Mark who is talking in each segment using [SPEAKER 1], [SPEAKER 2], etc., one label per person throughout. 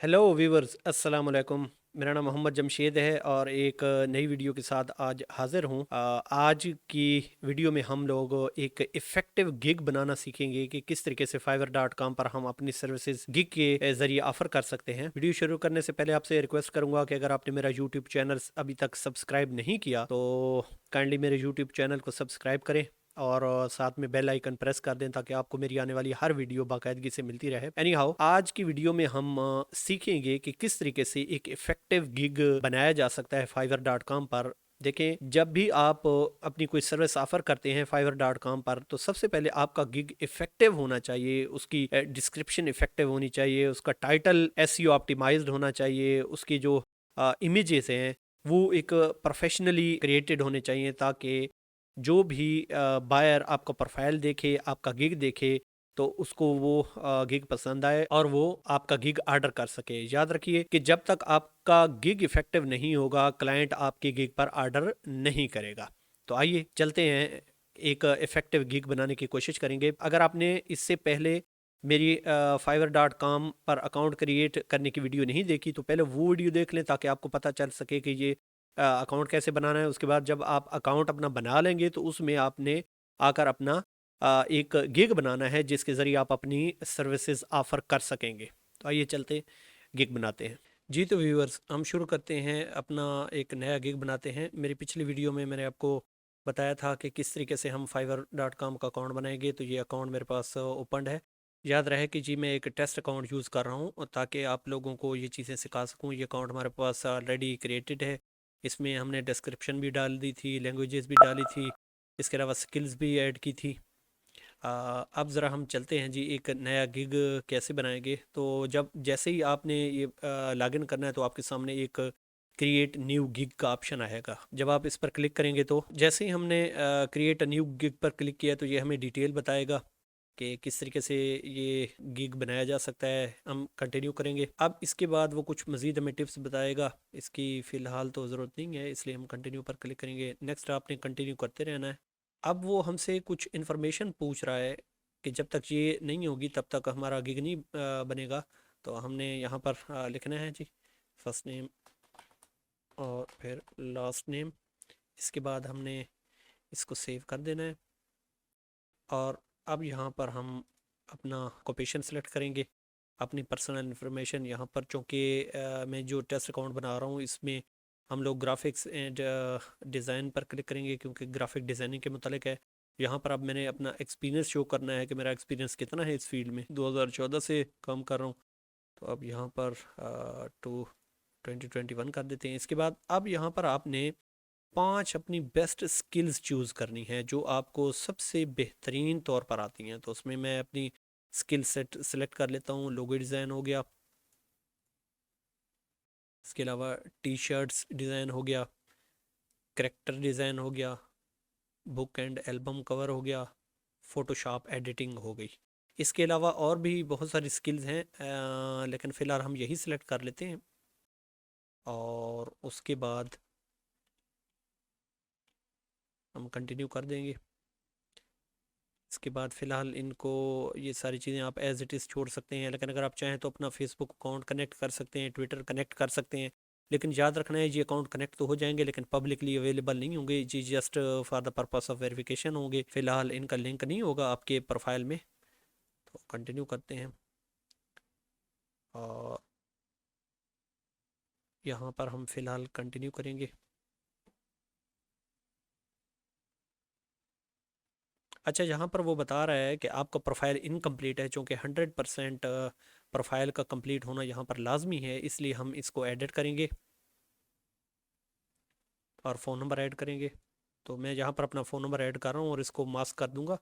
[SPEAKER 1] Hello viewers, अस्सलाम वालेकुम। मेरा नाम मोहम्मद जमशेद है और एक नई वीडियो के साथ आज हाज़िर हूँ। आज की वीडियो में हम लोग एक इफ़ेक्टिव गिग बनाना सीखेंगे कि किस तरीके से fiverr.com पर हम अपनी सर्विसेज गिग के ज़रिए ऑफ़र कर सकते हैं। वीडियो शुरू करने से पहले आपसे रिक्वेस्ट करूँगा कि अगर आपने मेरा यूट्यूब चैनल अभी तक सब्सक्राइब नहीं किया तो काइंडली मेरे यूट्यूब चैनल को सब्सक्राइब करें और साथ में बेल आइकन प्रेस कर दें ताकि आपको मेरी आने वाली हर वीडियो बाकायदगी से मिलती रहे। एनी हाउ, आज की वीडियो में हम सीखेंगे कि किस तरीके से एक इफेक्टिव गिग बनाया जा सकता है fiverr.com पर। देखें, जब भी आप अपनी कोई सर्विस ऑफर करते हैं fiverr.com पर तो सबसे पहले आपका गिग इफेक्टिव होना चाहिए, उसकी डिस्क्रिप्शन इफेक्टिव होनी चाहिए, उसका टाइटल एसईओ ऑप्टिमाइज्ड होना चाहिए, उसकी जो इमेजेस हैं वो एक प्रोफेशनली क्रिएटेड होने चाहिए ताकि जो भी बायर आपका प्रोफाइल देखे, आपका गिग देखे तो उसको वो गिग पसंद आए और वो आपका गिग ऑर्डर कर सके। याद रखिए कि जब तक आपका गिग इफेक्टिव नहीं होगा क्लाइंट आपके गिग पर ऑर्डर नहीं करेगा। तो आइए चलते हैं, एक इफेक्टिव गिग बनाने की कोशिश करेंगे। अगर आपने इससे पहले मेरी fiverr.com पर अकाउंट क्रिएट करने की वीडियो नहीं देखी तो पहले वो वीडियो देख लें ताकि आपको पता चल सके कि ये अकाउंट कैसे बनाना है। उसके बाद जब आप अकाउंट अपना बना लेंगे तो उसमें आपने आकर अपना एक गिग बनाना है जिसके ज़रिए आप अपनी सर्विसेज ऑफ़र कर सकेंगे। तो आइए चलते गिग बनाते हैं। जी तो व्यूअर्स, हम शुरू करते हैं, अपना एक नया गिग बनाते हैं। मेरी पिछली वीडियो में मैंने आपको बताया था कि किस तरीके से हम fiverr.com का अकाउंट बनाएंगे। तो ये अकाउंट मेरे पास ओपन है। याद रहे कि जी मैं एक टेस्ट अकाउंट यूज़ कर रहा हूँ ताकि आप लोगों को ये चीज़ें सिखा सकूँ। ये अकाउंट हमारे पास ऑलरेडी क्रिएटेड है। इसमें हमने डिस्क्रिप्शन भी डाल दी थी, लैंग्वेजेस भी डाली थी, इसके अलावा स्किल्स भी ऐड की थी। अब ज़रा हम चलते हैं जी, एक नया गिग कैसे बनाएंगे। तो जब जैसे ही आपने ये लॉगिन करना है तो आपके सामने एक क्रिएट न्यू गिग का ऑप्शन आएगा। जब आप इस पर क्लिक करेंगे तो जैसे ही हमने क्रिएट न्यू गिग पर क्लिक किया तो ये हमें डिटेल बताएगा कि किस तरीके से ये गिग बनाया जा सकता है। हम कंटिन्यू करेंगे। अब इसके बाद वो कुछ मज़ीद हमें टिप्स बताएगा। इसकी फ़िलहाल तो ज़रूरत नहीं है, इसलिए हम कंटिन्यू पर क्लिक करेंगे। नेक्स्ट आपने कंटिन्यू करते रहना है। अब वो हमसे कुछ इन्फॉर्मेशन पूछ रहा है कि जब तक ये नहीं होगी तब तक हमारा गिग नहीं बनेगा। तो हमने यहाँ पर लिखना है जी, फर्स्ट नेम और फिर लास्ट नेम। इसके बाद हमने इसको सेव कर देना है और अब यहाँ पर हम अपना ऑक्यूपेशन सेलेक्ट करेंगे, अपनी पर्सनल इन्फॉर्मेशन। यहाँ पर चूँकि मैं जो टेस्ट अकाउंट बना रहा हूँ इसमें हम लोग ग्राफिक्स एंड डिज़ाइन पर क्लिक करेंगे क्योंकि ग्राफिक डिज़ाइनिंग के मुतालिक है। यहाँ पर अब मैंने अपना एक्सपीरियंस शो करना है कि मेरा एक्सपीरियंस कितना है इस फील्ड में। 2014 से काम कर रहा हूँ। तो अब यहाँ पर टू 2021 कर देते हैं। इसके बाद अब यहाँ पर आपने 5 अपनी बेस्ट स्किल्स चूज़ करनी है जो आपको सबसे बेहतरीन तौर पर आती हैं। तो उसमें मैं अपनी स्किल सेट सेलेक्ट कर लेता हूँ। लोगो डिज़ाइन हो गया, इसके अलावा टी शर्ट्स डिज़ाइन हो गया, करेक्टर डिज़ाइन हो गया, बुक एंड एल्बम कवर हो गया, फ़ोटोशॉप एडिटिंग हो गई। इसके अलावा और भी बहुत सारी स्किल्स हैं, लेकिन फ़िलहाल हम यही सिलेक्ट कर लेते हैं और उसके बाद हम कंटिन्यू कर देंगे। इसके बाद फ़िलहाल इनको, ये सारी चीज़ें आप एज़ इट इज़ छोड़ सकते हैं, लेकिन अगर आप चाहें तो अपना फेसबुक अकाउंट कनेक्ट कर सकते हैं, ट्विटर कनेक्ट कर सकते हैं। लेकिन याद रखना है, ये अकाउंट कनेक्ट तो हो जाएंगे लेकिन पब्लिकली अवेलेबल नहीं होंगे जी, just for the purpose of verification होंगे। फ़िलहाल इनका लिंक नहीं होगा आपके प्रोफाइल में। तो कंटिन्यू करते हैं और यहाँ पर हम फ़िलहाल कंटिन्यू करेंगे। अच्छा, यहाँ पर वो बता रहा है कि आपका प्रोफाइल इनकम्प्लीट है। चूँकि 100% प्रोफाइल का कंप्लीट होना यहाँ पर लाजमी है, इसलिए हम इसको एडिट करेंगे और फ़ोन नंबर ऐड करेंगे। तो मैं यहाँ पर अपना फ़ोन नंबर ऐड कर रहा हूँ और इसको मास्क कर दूँगा।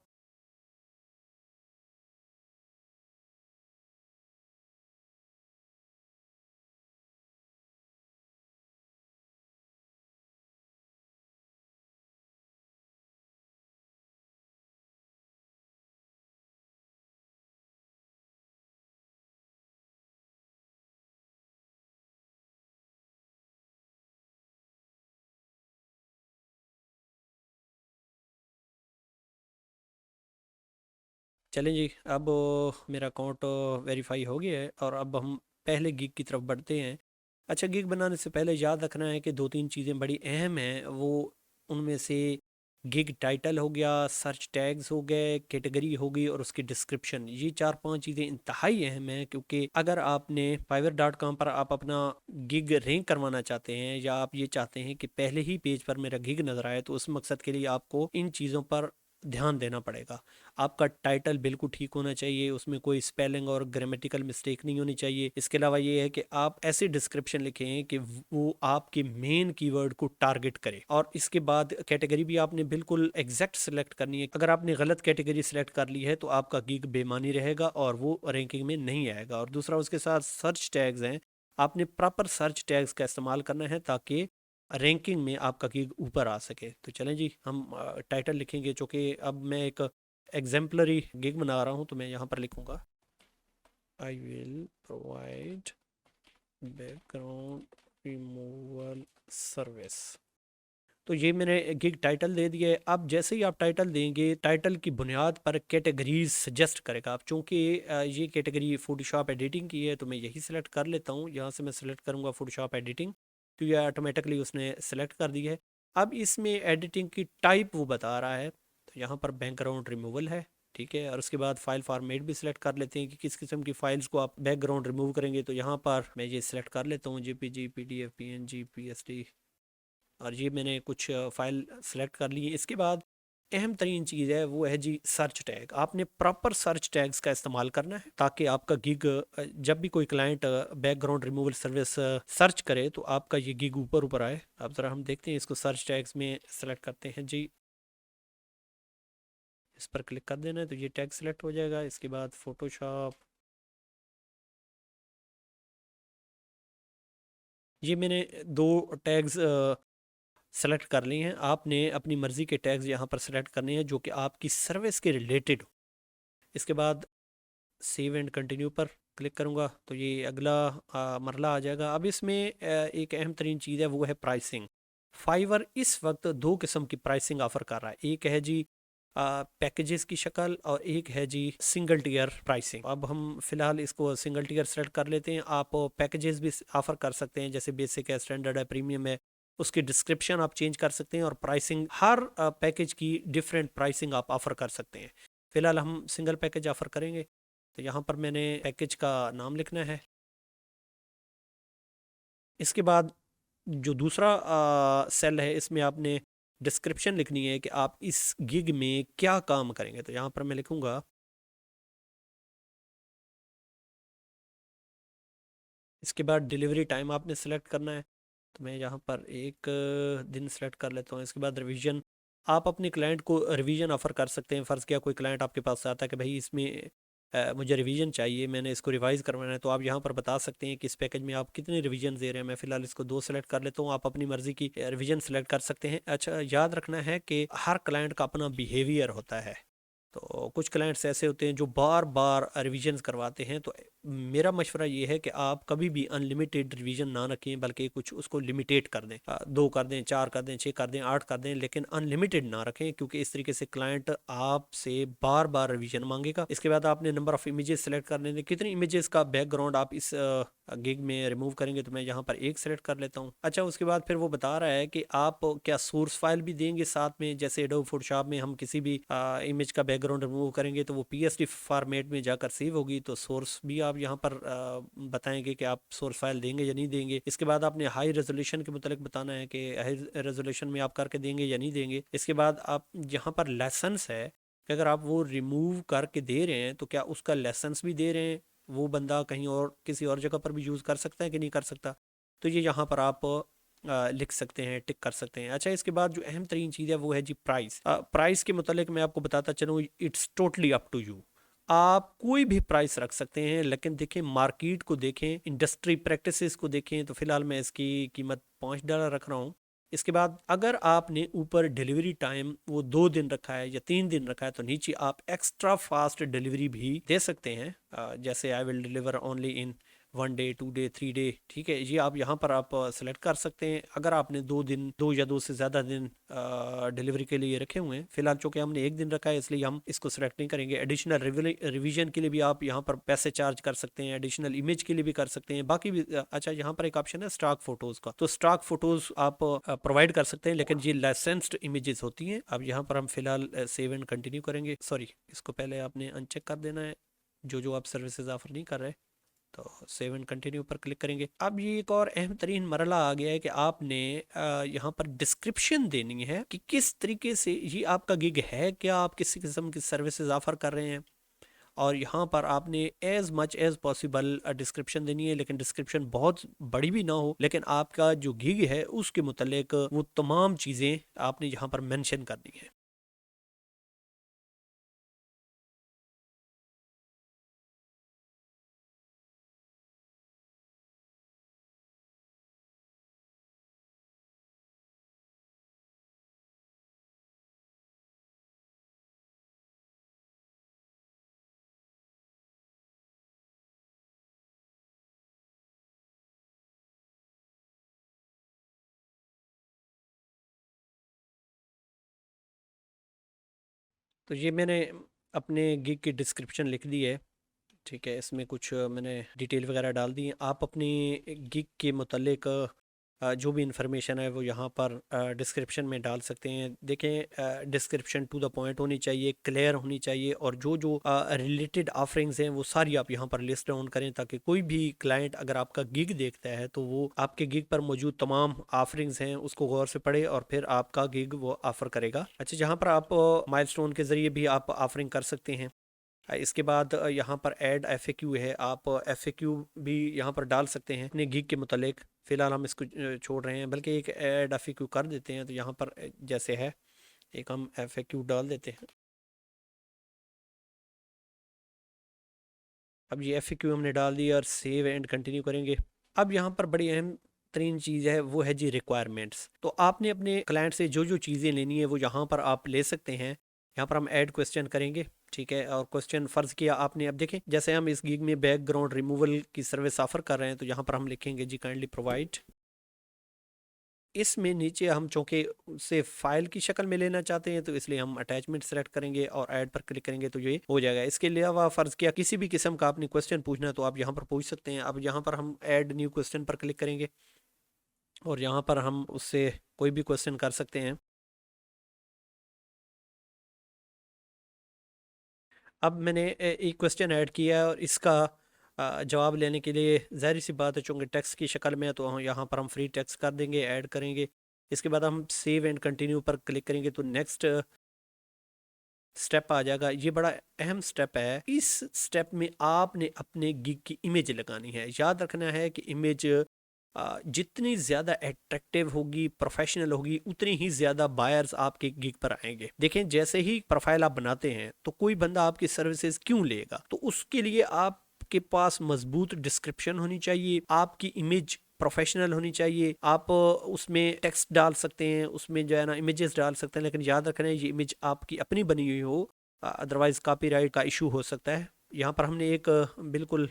[SPEAKER 1] चलें जी, अब मेरा अकाउंट वेरीफाई हो गया है और अब हम पहले गिग की तरफ बढ़ते हैं। अच्छा, गिग बनाने से पहले याद रखना है कि दो तीन चीज़ें बड़ी अहम हैं। वो उनमें से गिग टाइटल हो गया, सर्च टैग्स हो गए, कैटेगरी हो गई और उसकी डिस्क्रिप्शन। ये चार पांच चीज़ें इंतहाई अहम हैं, क्योंकि अगर आपने fiverr.com पर आप अपना गिग रैंक करवाना चाहते हैं या आप ये चाहते हैं कि पहले ही पेज पर मेरा गिग नज़र आए, तो उस मकसद के लिए आपको इन चीज़ों पर ध्यान देना पड़ेगा। आपका टाइटल बिल्कुल ठीक होना चाहिए, उसमें कोई स्पेलिंग और ग्रामेटिकल मिस्टेक नहीं होनी चाहिए। इसके अलावा ये है कि आप ऐसी डिस्क्रिप्शन लिखें कि वो आपके मेन कीवर्ड को टारगेट करे। और इसके बाद कैटेगरी भी आपने बिल्कुल एग्जैक्ट सेलेक्ट करनी है। अगर आपने गलत कैटेगरी सेलेक्ट कर ली है तो आपका गिग बेमानी रहेगा और वो रैंकिंग में नहीं आएगा। और दूसरा, उसके साथ सर्च टैग्स हैं, आपने प्रॉपर सर्च टैग्स का इस्तेमाल करना है ताकि रैंकिंग में आपका गिग ऊपर आ सके। तो चलें जी, हम टाइटल लिखेंगे। चूँकि अब मैं एक एग्जाम्पलरी गिग बना रहा हूँ, तो मैं यहाँ पर लिखूँगा I will provide background removal service. तो ये मैंने गिग टाइटल दे दिया है। अब जैसे ही आप टाइटल देंगे, टाइटल की बुनियाद पर कैटेगरीज सजेस्ट करेगा। आप चूँकि ये कैटेगरी फोटोशॉप एडिटिंग की है, तो मैं यही सेलेक्ट कर लेता हूँ। यहाँ से मैं सेलेक्ट करूँगा फोटोशॉप एडिटिंग, तो ये ऑटोमेटिकली उसने सेलेक्ट कर दी है। अब इसमें एडिटिंग की टाइप वो बता रहा है, तो यहाँ पर बैकग्राउंड रिमूवल है, ठीक है। और उसके बाद फाइल फॉर्मेट भी सिलेक्ट कर लेते हैं कि किस किस्म की फाइल्स को आप बैकग्राउंड रिमूव करेंगे। तो यहाँ पर मैं ये सिलेक्ट कर लेता हूँ, जेपीजी, पीडीएफ, पीएनजी, पीएसडी, और ये मैंने कुछ फ़ाइल सेलेक्ट कर ली है। इसके बाद अहम तरीन चीज़ है वो है जी सर्च टैग। आपने प्रॉपर सर्च टैग्स का इस्तेमाल करना है ताकि आपका गिग, जब भी कोई client background removal service search करे तो आपका ये गिग ऊपर ऊपर आए। अब ज़रा हम देखते हैं इसको। सर्च टैग्स में सेलेक्ट करते हैं जी, इस पर क्लिक कर देना है तो ये टैग सेलेक्ट हो जाएगा। इसके बाद फ़ोटोशॉप, ये मैंने दो टैग्स सेलेक्ट कर ली हैं। आपने अपनी मर्ज़ी के टैग्स यहाँ पर सेलेक्ट करने हैं जो कि आपकी सर्विस के रिलेटेड हो। इसके बाद सेव एंड कंटिन्यू पर क्लिक करूँगा तो ये अगला मरला आ जाएगा। अब इसमें एक अहम तरीन चीज़ है वो है प्राइसिंग। फाइवर इस वक्त दो किस्म की प्राइसिंग ऑफ़र कर रहा है। एक है जी पैकेजेस की शक्ल और एक है जी सिंगल टीयर प्राइसिंग। अब हम फिलहाल इसको सिंगल टीयर सेलेक्ट कर लेते हैं। आप पैकेजेस भी ऑफ़र कर सकते हैं, जैसे बेसिक है, स्टैंडर्ड है, प्रीमियम है। उसकी डिस्क्रिप्शन आप चेंज कर सकते हैं और प्राइसिंग, हर पैकेज की डिफरेंट प्राइसिंग आप ऑफ़र कर सकते हैं। फ़िलहाल हम सिंगल पैकेज ऑफ़र करेंगे, तो यहाँ पर मैंने पैकेज का नाम लिखना है। इसके बाद जो दूसरा सेल है, इसमें आपने डिस्क्रिप्शन लिखनी है कि आप इस गिग में क्या काम करेंगे। तो यहाँ पर मैं लिखूँगा, इसके बाद डिलीवरी टाइम आपने सेलेक्ट करना है, तो मैं यहाँ पर एक दिन सेलेक्ट कर लेता हूँ। इसके बाद रिवीजन, आप अपने क्लाइंट को रिवीजन ऑफ़र कर सकते हैं। फ़र्ज़ किया कोई क्लाइंट आपके पास आता है कि भाई इसमें मुझे रिवीजन चाहिए, मैंने इसको रिवाइज़ करवाना है, तो आप यहाँ पर बता सकते हैं कि इस पैकेज में आप कितने रिवीजन दे रहे हैं। मैं फ़िलहाल इसको 2 सेलेक्ट कर लेता हूँ। आप अपनी मर्ज़ी की रिवीजन सेलेक्ट कर सकते हैं। अच्छा, याद रखना है कि हर क्लाइंट का अपना बिहेवियर होता है। तो कुछ क्लाइंट्स ऐसे होते हैं जो बार बार रिवीजन्स करवाते हैं। तो मेरा मशवरा ये है कि आप कभी भी अनलिमिटेड रिवीजन ना रखें, बल्कि कुछ उसको लिमिटेड कर दें। 2 कर दें, 4 कर दें, 6 कर दें, 8 कर दें, लेकिन अनलिमिटेड ना रखें, क्योंकि इस तरीके से क्लाइंट आपसे बार बार रिवीजन मांगेगा। इसके बाद आपने नंबर ऑफ़ इमेजेस सेलेक्ट करने हैं, कितनी इमेजेस का बैकग्राउंड आप इस गिग में रिमूव करेंगे। तो मैं यहाँ पर एक सेलेक्ट कर लेता हूँ। अच्छा, उसके बाद फिर वो बता रहा है कि आप क्या सोर्स फाइल भी देंगे साथ में। जैसे एडोब फोटोशॉप में हम किसी भी इमेज का बैकग्राउंड रिमूव करेंगे तो वो पीएसडी फॉर्मेट में जाकर सेव होगी। तो सोर्स भी आप यहाँ पर बताएंगे कि आप सोर्स फाइल देंगे या नहीं देंगे। इसके बाद आपने हाई रेजोल्यूशन के मुतालिक बताना है कि हाई रेजोल्यूशन में आप करके देंगे या नहीं देंगे। इसके बाद आप यहाँ पर लेसन्स है कि अगर आप वो रिमूव करके दे रहे हैं तो क्या उसका लेसन्स भी दे रहे हैं, वो बंदा कहीं और किसी और जगह पर भी यूज़ कर सकता है कि नहीं कर सकता। तो ये यहाँ पर आप लिख सकते हैं, टिक कर सकते हैं। अच्छा, इसके बाद जो अहम तरीन चीज़ है वो है जी प्राइस। प्राइस के मुतालिक मैं आपको बताता चलूँ, it's totally up to you. आप कोई भी प्राइस रख सकते हैं, लेकिन देखें मार्केट को, देखें इंडस्ट्री प्रैक्टिसेस को देखें। तो फिलहाल मैं इसकी कीमत $5 रख रहा हूँ। इसके बाद अगर आपने ऊपर डिलीवरी टाइम वो 2 दिन रखा है या 3 दिन रखा है, तो नीचे आप एक्स्ट्रा फास्ट डिलीवरी भी दे सकते हैं। जैसे I will deliver only in 1 day, 2 day, 3 day, ठीक है। ये आप यहाँ पर आप सेलेक्ट कर सकते हैं। अगर आपने 2 दिन, 2 या 2 से ज़्यादा दिन डिलीवरी के लिए रखे हुए हैं, फिलहाल चूँकि हमने 1 दिन रखा है इसलिए हम इसको सेलेक्ट नहीं करेंगे। एडिशनल रिवीजन के लिए भी आप यहाँ पर पैसे चार्ज कर सकते हैं, एडिशनल इमेज के लिए भी कर सकते हैं, बाकी भी। अच्छा, यहाँ पर एक ऑप्शन है स्टॉक फोटोज़ का, तो स्टॉक फोटोज़ आप प्रोवाइड कर सकते हैं, लेकिन ये लाइसेंस्ड इमेजेस होती हैं। अब यहाँ पर हम फिलहाल सेव एंड कंटिन्यू करेंगे। सॉरी, इसको पहले आपने अनचेक कर देना है, जो आप सर्विसेज ऑफर नहीं कर रहे। तो सेव एंड कंटिन्यू पर क्लिक करेंगे। अब ये एक और अहम तरीन मरला आ गया है कि आपने यहाँ पर डिस्क्रिप्शन देनी है कि किस तरीके से ये आपका गिग है, क्या आप किसी किस्म की सर्विसेज ऑफर कर रहे हैं, और यहाँ पर आपने as much as possible description देनी है, लेकिन डिस्क्रिप्शन बहुत बड़ी भी ना हो, लेकिन आपका जो गिग है उसके मुतल्लिक वो तमाम चीज़ें आपने यहाँ पर मेंशन करनी है। तो ये मैंने अपने गिग की डिस्क्रिप्शन लिख दी है, ठीक है। इसमें कुछ मैंने डिटेल वगैरह डाल दी हैं। आप अपनी गिग के मुतल्लिक जो भी इंफॉर्मेशन है वो यहाँ पर डिस्क्रिप्शन में डाल सकते हैं। देखें, डिस्क्रिप्शन टू द पॉइंट होनी चाहिए, क्लियर होनी चाहिए, और जो जो रिलेटेड ऑफरिंग्स हैं वो सारी आप यहाँ पर लिस्ट डाउन करें, ताकि कोई भी क्लाइंट अगर आपका गिग देखता है तो वो आपके गिग पर मौजूद तमाम ऑफरिंग्स हैं उसको गौर से पढ़े और फिर आपका गिग वो ऑफर करेगा। अच्छा, जहाँ पर आप माइलस्टोन के ज़रिए भी आप ऑफरिंग कर सकते हैं। इसके बाद यहाँ पर ऐड एफएक्यू है, आप एफएक्यू भी यहाँ पर डाल सकते हैं अपने गिग के मुतालिक। फ़िलहाल हम इसको छोड़ रहे हैं, बल्कि एक ऐड एफएक्यू कर देते हैं। तो यहाँ पर जैसे है, एक हम एफएक्यू डाल देते हैं। अब ये एफएक्यू हमने डाल दिया और सेव एंड कंटिन्यू करेंगे। अब यहाँ पर बड़ी अहम तरीन चीज़ है वो है जी रिक्वायरमेंट्स। तो आपने अपने क्लाइंट से जो जो चीज़ें लेनी है वो यहाँ पर आप ले सकते हैं। यहाँ पर हम ऐड क्वेश्चन करेंगे, ठीक है। और क्वेश्चन फ़र्ज़ किया आपने। अब देखें, जैसे हम इस गिग में बैकग्राउंड रिमूवल की सर्विस ऑफ़र कर रहे हैं, तो यहाँ पर हम लिखेंगे जी काइंडली प्रोवाइड। इसमें नीचे हम चूँकि उसे फ़ाइल की शक्ल में लेना चाहते हैं, तो इसलिए हम अटैचमेंट सेलेक्ट करेंगे और ऐड पर क्लिक करेंगे तो ये हो जाएगा। इसके अलावा फ़र्ज़ किया किसी भी किस्म का आपने क्वेश्चन पूछना है तो आप यहाँ पर पूछ सकते हैं। अब यहाँ पर हम ऐड न्यू क्वेश्चन पर क्लिक करेंगे और यहाँ पर हम उससे कोई भी क्वेश्चन कर सकते हैं। अब मैंने एक क्वेश्चन ऐड किया है और इसका जवाब लेने के लिए ज़ाहिर सी बात है, चूँकि टेक्स्ट की शक्ल में है, तो यहाँ पर हम फ्री टेक्स्ट कर देंगे, ऐड करेंगे। इसके बाद हम सेव एंड कंटिन्यू पर क्लिक करेंगे तो नेक्स्ट स्टेप आ जाएगा। ये बड़ा अहम स्टेप है। इस स्टेप में आपने अपने गिग की इमेज लगानी है। याद रखना है कि इमेज जितनी ज़्यादा अट्रैक्टिव होगी, प्रोफेशनल होगी, उतनी ही ज़्यादा बायर्स आपके गिग पर आएंगे। देखें, जैसे ही प्रोफाइल आप बनाते हैं तो कोई बंदा आपकी सर्विसेज क्यों लेगा, तो उसके लिए आपके पास मजबूत डिस्क्रिप्शन होनी चाहिए, आपकी इमेज प्रोफेशनल होनी चाहिए। आप उसमें टेक्स्ट डाल सकते हैं, उसमें जो है ना इमेजेस डाल सकते हैं, लेकिन याद रखना है ये इमेज आपकी अपनी बनी हुई हो, अदरवाइज कॉपीराइट का इशू हो सकता है। यहाँ पर हमने एक बिल्कुल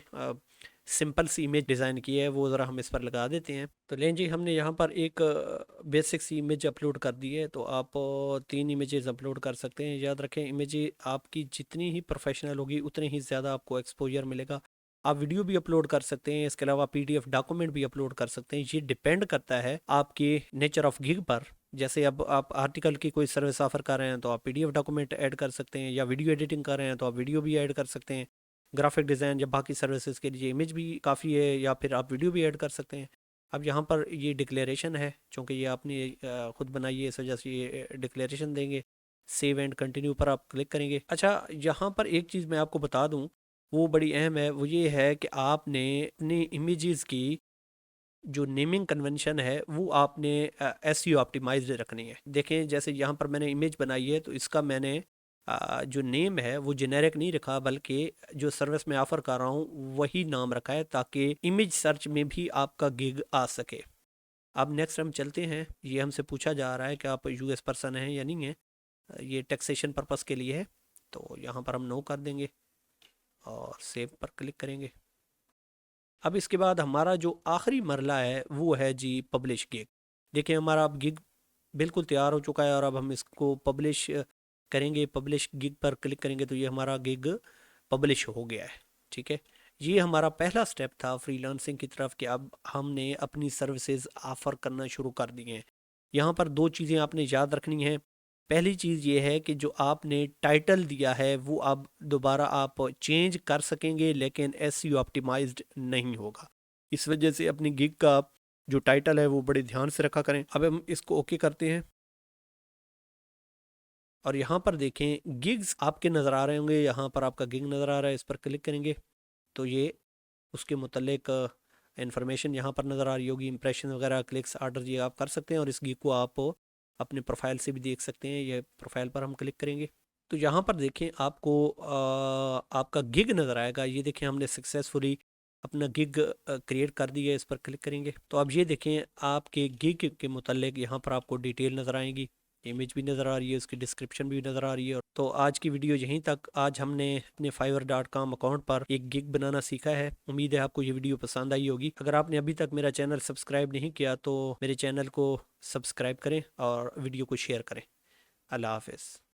[SPEAKER 1] सिंपल सी इमेज डिज़ाइन की है, वो ज़रा हम इस पर लगा देते हैं। तो लें जी, हमने यहाँ पर एक बेसिक सी इमेज अपलोड कर दी है। तो आप 3 इमेजेस अपलोड कर सकते हैं। याद रखें, इमेज आपकी जितनी ही प्रोफेशनल होगी उतनी ही ज़्यादा आपको एक्सपोजर मिलेगा। आप वीडियो भी अपलोड कर सकते हैं, इसके अलावा पीडीएफ डॉक्यूमेंट भी अपलोड कर सकते हैं। ये डिपेंड करता है आपके नेचर ऑफ गिग पर। जैसे अब आप आर्टिकल की कोई सर्विस ऑफर कर रहे हैं तो आप पीडीएफ डॉक्यूमेंट ऐड कर सकते हैं, या वीडियो एडिटिंग कर रहे हैं तो आप वीडियो भी ऐड कर सकते हैं। ग्राफिक डिज़ाइन या बाकी सर्विसेज के लिए इमेज भी काफ़ी है, या फिर आप वीडियो भी ऐड कर सकते हैं। अब यहाँ पर ये डिक्लेरेशन है, चूँकि ये आपने खुद बनाई है, इस वजह से ये डिक्लेरेशन देंगे। सेव एंड कंटिन्यू पर आप क्लिक करेंगे। अच्छा, यहाँ पर एक चीज़ मैं आपको बता दूँ, वो बड़ी अहम है। वो ये है कि आपने अपनी इमेजेस की जो नेमिंग कन्वेंशन है वो आपने एसईओ ऑप्टिमाइज्ड रखनी है। देखें, जैसे यहाँ पर मैंने इमेज बनाई है तो इसका मैंने जो नेम है वो जेनेरिक नहीं रखा, बल्कि जो सर्विस में ऑफ़र कर रहा हूँ वही नाम रखा है, ताकि इमेज सर्च में भी आपका गिग आ सके। अब नेक्स्ट हम चलते हैं। ये हमसे पूछा जा रहा है कि आप यूएस पर्सन हैं या नहीं है। ये टैक्सेशन पर्पस के लिए है, तो यहाँ पर हम नो कर देंगे और सेव पर क्लिक करेंगे। अब इसके बाद हमारा जो आखिरी मरला है वो है जी पब्लिश गिग। देखिए हमारा अब गिग बिल्कुल तैयार हो चुका है और अब हम इसको पब्लिश करेंगे। पब्लिश गिग पर क्लिक करेंगे तो ये हमारा गिग पब्लिश हो गया है। ठीक है, ये हमारा पहला स्टेप था फ्रीलांसिंग की तरफ कि अब हमने अपनी सर्विसेज ऑफ़र करना शुरू कर दिए हैं। यहाँ पर दो चीज़ें आपने याद रखनी हैं। पहली चीज़ ये है कि जो आपने टाइटल दिया है वो अब दोबारा आप चेंज कर सकेंगे, लेकिन एसईओ ऑप्टिमाइज्ड नहीं होगा। इस वजह से अपनी गिग का जो टाइटल है वो बड़े ध्यान से रखा करें। अब हम इसको ओके करते हैं और यहाँ पर देखें गिग्स आपके नज़र आ रहे होंगे। यहाँ पर आपका गिग नज़र आ रहा है, इस पर क्लिक करेंगे तो ये उसके मुतल्लिक इन्फॉर्मेशन यहाँ पर नज़र आ रही होगी। इंप्रेशन वगैरह, क्लिक्स, ऑर्डर, ये आप कर सकते हैं और इस गिग को आप अपने प्रोफाइल से भी देख सकते हैं। ये प्रोफाइल पर हम क्लिक करेंगे तो यहाँ पर देखें आपको आपका गिग नज़र आएगा। ये देखें हमने सक्सेसफुली अपना गिग क्रिएट कर दिया है। इस पर क्लिक करेंगे तो अब ये देखें आपके गिग के मुतल्लिक यहाँ पर आपको डिटेल नज़र आएंगी। इमेज भी नज़र आ रही है, उसकी डिस्क्रिप्शन भी नज़र आ रही है। तो आज की वीडियो यहीं तक। आज हमने अपने fiverr.com अकाउंट पर एक गिग बनाना सीखा है। उम्मीद है आपको ये वीडियो पसंद आई होगी। अगर आपने अभी तक मेरा चैनल सब्सक्राइब नहीं किया तो मेरे चैनल को सब्सक्राइब करें और वीडियो को शेयर करें। अल्लाह हाफ़िज़।